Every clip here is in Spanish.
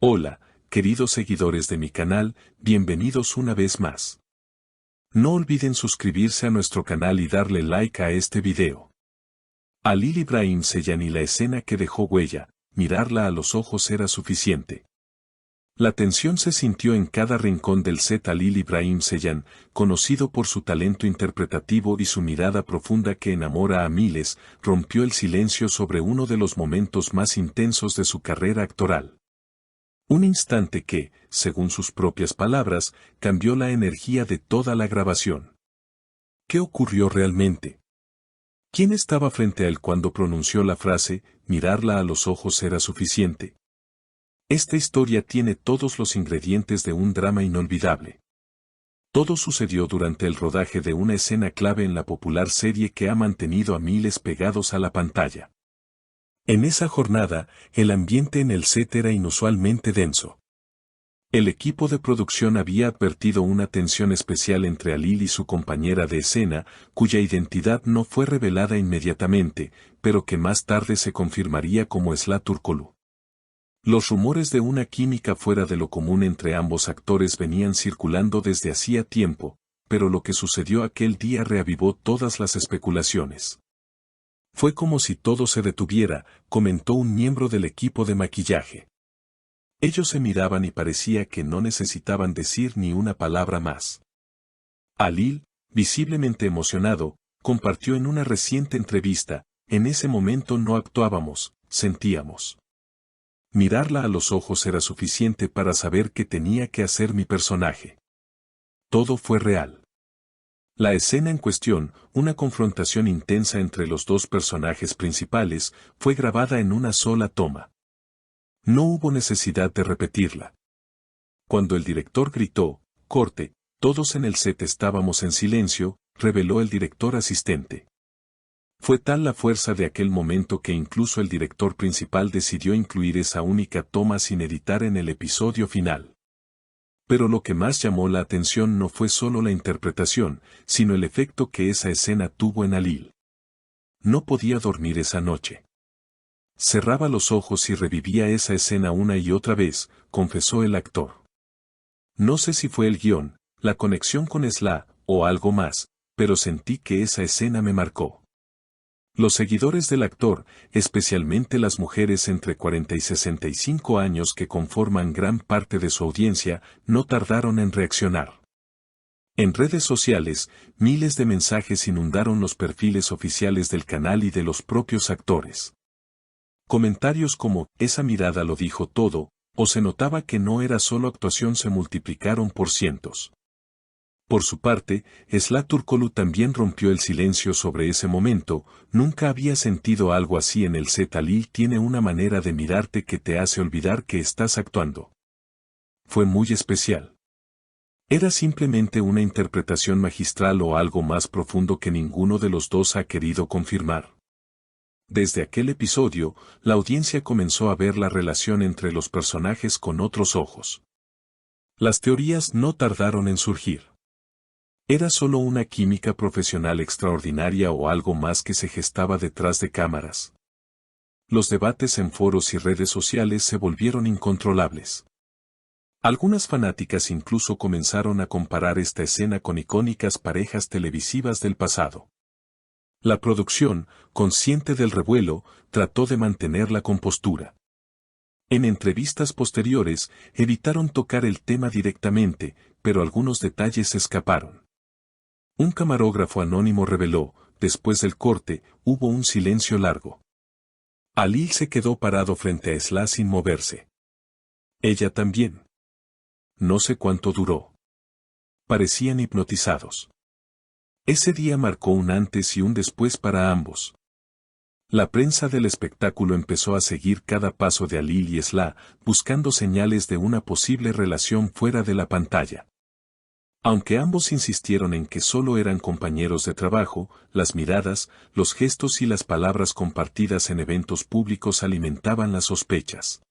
Hola, queridos seguidores de mi canal, bienvenidos una vez más. No olviden suscribirse a nuestro canal y darle like a este video. Halil İbrahim Ceylan y la escena que dejó huella, mirarla a los ojos era suficiente. La tensión se sintió en cada rincón del set. Halil İbrahim Ceylan, conocido por su talento interpretativo y su mirada profunda que enamora a miles, rompió el silencio sobre uno de los momentos más intensos de su carrera actoral. Un instante que, según sus propias palabras, cambió la energía de toda la grabación. ¿Qué ocurrió realmente? ¿Quién estaba frente a él cuando pronunció la frase, mirarla a los ojos era suficiente? Esta historia tiene todos los ingredientes de un drama inolvidable. Todo sucedió durante el rodaje de una escena clave en la popular serie que ha mantenido a miles pegados a la pantalla. En esa jornada, el ambiente en el set era inusualmente denso. El equipo de producción había advertido una tensión especial entre Halil y su compañera de escena, cuya identidad no fue revelada inmediatamente, pero que más tarde se confirmaría como Esla Turkoglu. Los rumores de una química fuera de lo común entre ambos actores venían circulando desde hacía tiempo, pero lo que sucedió aquel día reavivó todas las especulaciones. Fue como si todo se detuviera, comentó un miembro del equipo de maquillaje. Ellos se miraban y parecía que no necesitaban decir ni una palabra más. Halil, visiblemente emocionado, compartió en una reciente entrevista, en ese momento no actuábamos, sentíamos. Mirarla a los ojos era suficiente para saber que tenía que hacer mi personaje. Todo fue real. La escena en cuestión, una confrontación intensa entre los dos personajes principales, fue grabada en una sola toma. No hubo necesidad de repetirla. Cuando el director gritó, "corte", todos en el set estábamos en silencio, reveló el director asistente. Fue tal la fuerza de aquel momento que incluso el director principal decidió incluir esa única toma sin editar en el episodio final. Pero lo que más llamó la atención no fue solo la interpretación, sino el efecto que esa escena tuvo en Halil. No podía dormir esa noche. Cerraba los ojos y revivía esa escena una y otra vez, confesó el actor. No sé si fue el guión, la conexión con Esla, o algo más, pero sentí que esa escena me marcó. Los seguidores del actor, especialmente las mujeres entre 40 y 65 años que conforman gran parte de su audiencia, no tardaron en reaccionar. En redes sociales, miles de mensajes inundaron los perfiles oficiales del canal y de los propios actores. Comentarios como, "esa mirada lo dijo todo", o "se notaba que no era solo actuación" se multiplicaron por cientos. Por su parte, Esla Turkoglu también rompió el silencio sobre ese momento, "nunca había sentido algo así en el set. Halil tiene una manera de mirarte que te hace olvidar que estás actuando. Fue muy especial. Era simplemente una interpretación magistral o algo más profundo que ninguno de los dos ha querido confirmar". Desde aquel episodio, la audiencia comenzó a ver la relación entre los personajes con otros ojos. Las teorías no tardaron en surgir. ¿Era solo una química profesional extraordinaria o algo más que se gestaba detrás de cámaras? Los debates en foros y redes sociales se volvieron incontrolables. Algunas fanáticas incluso comenzaron a comparar esta escena con icónicas parejas televisivas del pasado. La producción, consciente del revuelo, trató de mantener la compostura. En entrevistas posteriores, evitaron tocar el tema directamente, pero algunos detalles escaparon. Un camarógrafo anónimo reveló, después del corte, hubo un silencio largo. Halil se quedó parado frente a Esla sin moverse. Ella también. No sé cuánto duró. Parecían hipnotizados. Ese día marcó un antes y un después para ambos. La prensa del espectáculo empezó a seguir cada paso de Halil y Esla, buscando señales de una posible relación fuera de la pantalla. Aunque ambos insistieron en que solo eran compañeros de trabajo, las miradas, los gestos y las palabras compartidas en eventos públicos alimentaban las sospechas.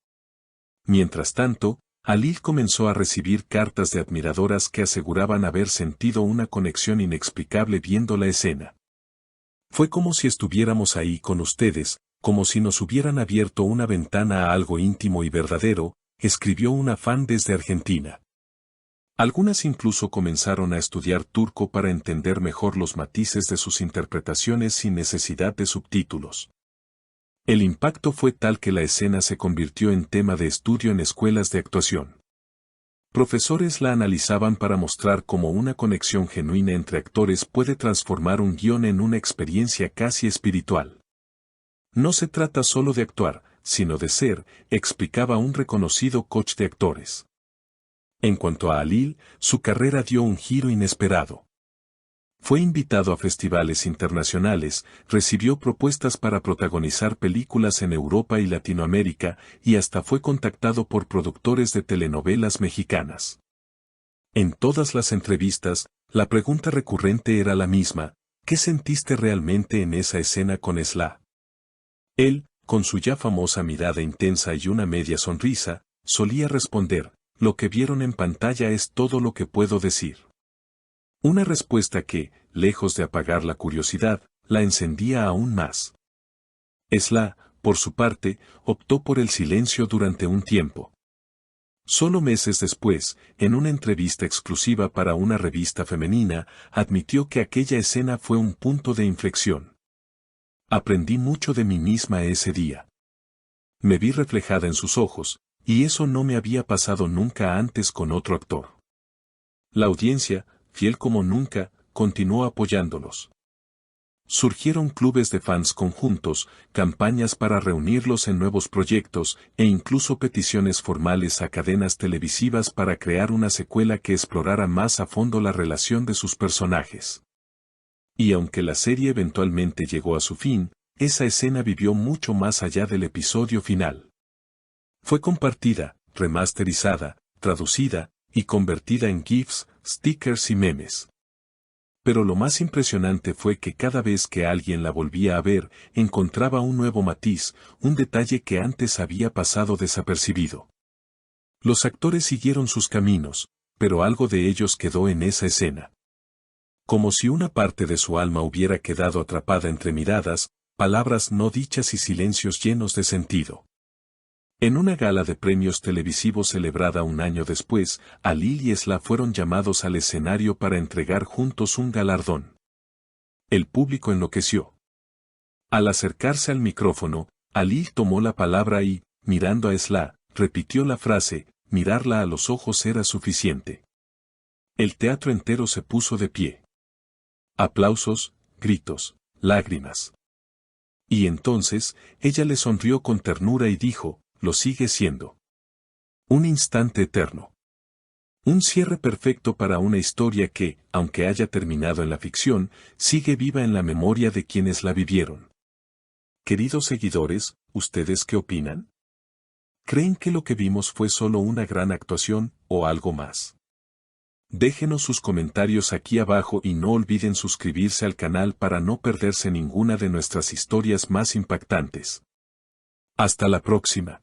Mientras tanto, Halil comenzó a recibir cartas de admiradoras que aseguraban haber sentido una conexión inexplicable viendo la escena. "Fue como si estuviéramos ahí con ustedes, como si nos hubieran abierto una ventana a algo íntimo y verdadero", escribió una fan desde Argentina. Algunas incluso comenzaron a estudiar turco para entender mejor los matices de sus interpretaciones sin necesidad de subtítulos. El impacto fue tal que la escena se convirtió en tema de estudio en escuelas de actuación. Profesores la analizaban para mostrar cómo una conexión genuina entre actores puede transformar un guión en una experiencia casi espiritual. No se trata solo de actuar, sino de ser, explicaba un reconocido coach de actores. En cuanto a Halil, su carrera dio un giro inesperado. Fue invitado a festivales internacionales, recibió propuestas para protagonizar películas en Europa y Latinoamérica, y hasta fue contactado por productores de telenovelas mexicanas. En todas las entrevistas, la pregunta recurrente era la misma: ¿qué sentiste realmente en esa escena con Esla? Él, con su ya famosa mirada intensa y una media sonrisa, solía responder: lo que vieron en pantalla es todo lo que puedo decir. Una respuesta que, lejos de apagar la curiosidad, la encendía aún más. Esla, por su parte, optó por el silencio durante un tiempo. Solo meses después, en una entrevista exclusiva para una revista femenina, admitió que aquella escena fue un punto de inflexión. Aprendí mucho de mí misma ese día. Me vi reflejada en sus ojos, y eso no me había pasado nunca antes con otro actor. La audiencia, fiel como nunca, continuó apoyándolos. Surgieron clubes de fans conjuntos, campañas para reunirlos en nuevos proyectos, e incluso peticiones formales a cadenas televisivas para crear una secuela que explorara más a fondo la relación de sus personajes. Y aunque la serie eventualmente llegó a su fin, esa escena vivió mucho más allá del episodio final. Fue compartida, remasterizada, traducida, y convertida en GIFs, stickers y memes. Pero lo más impresionante fue que cada vez que alguien la volvía a ver, encontraba un nuevo matiz, un detalle que antes había pasado desapercibido. Los actores siguieron sus caminos, pero algo de ellos quedó en esa escena. Como si una parte de su alma hubiera quedado atrapada entre miradas, palabras no dichas y silencios llenos de sentido. En una gala de premios televisivos celebrada un año después, Halil y Esla fueron llamados al escenario para entregar juntos un galardón. El público enloqueció. Al acercarse al micrófono, Halil tomó la palabra y, mirando a Esla, repitió la frase: mirarla a los ojos era suficiente. El teatro entero se puso de pie. Aplausos, gritos, lágrimas. Y entonces, ella le sonrió con ternura y dijo: lo sigue siendo. Un instante eterno. Un cierre perfecto para una historia que, aunque haya terminado en la ficción, sigue viva en la memoria de quienes la vivieron. Queridos seguidores, ¿ustedes qué opinan? ¿Creen que lo que vimos fue solo una gran actuación, o algo más? Déjenos sus comentarios aquí abajo y no olviden suscribirse al canal para no perderse ninguna de nuestras historias más impactantes. Hasta la próxima.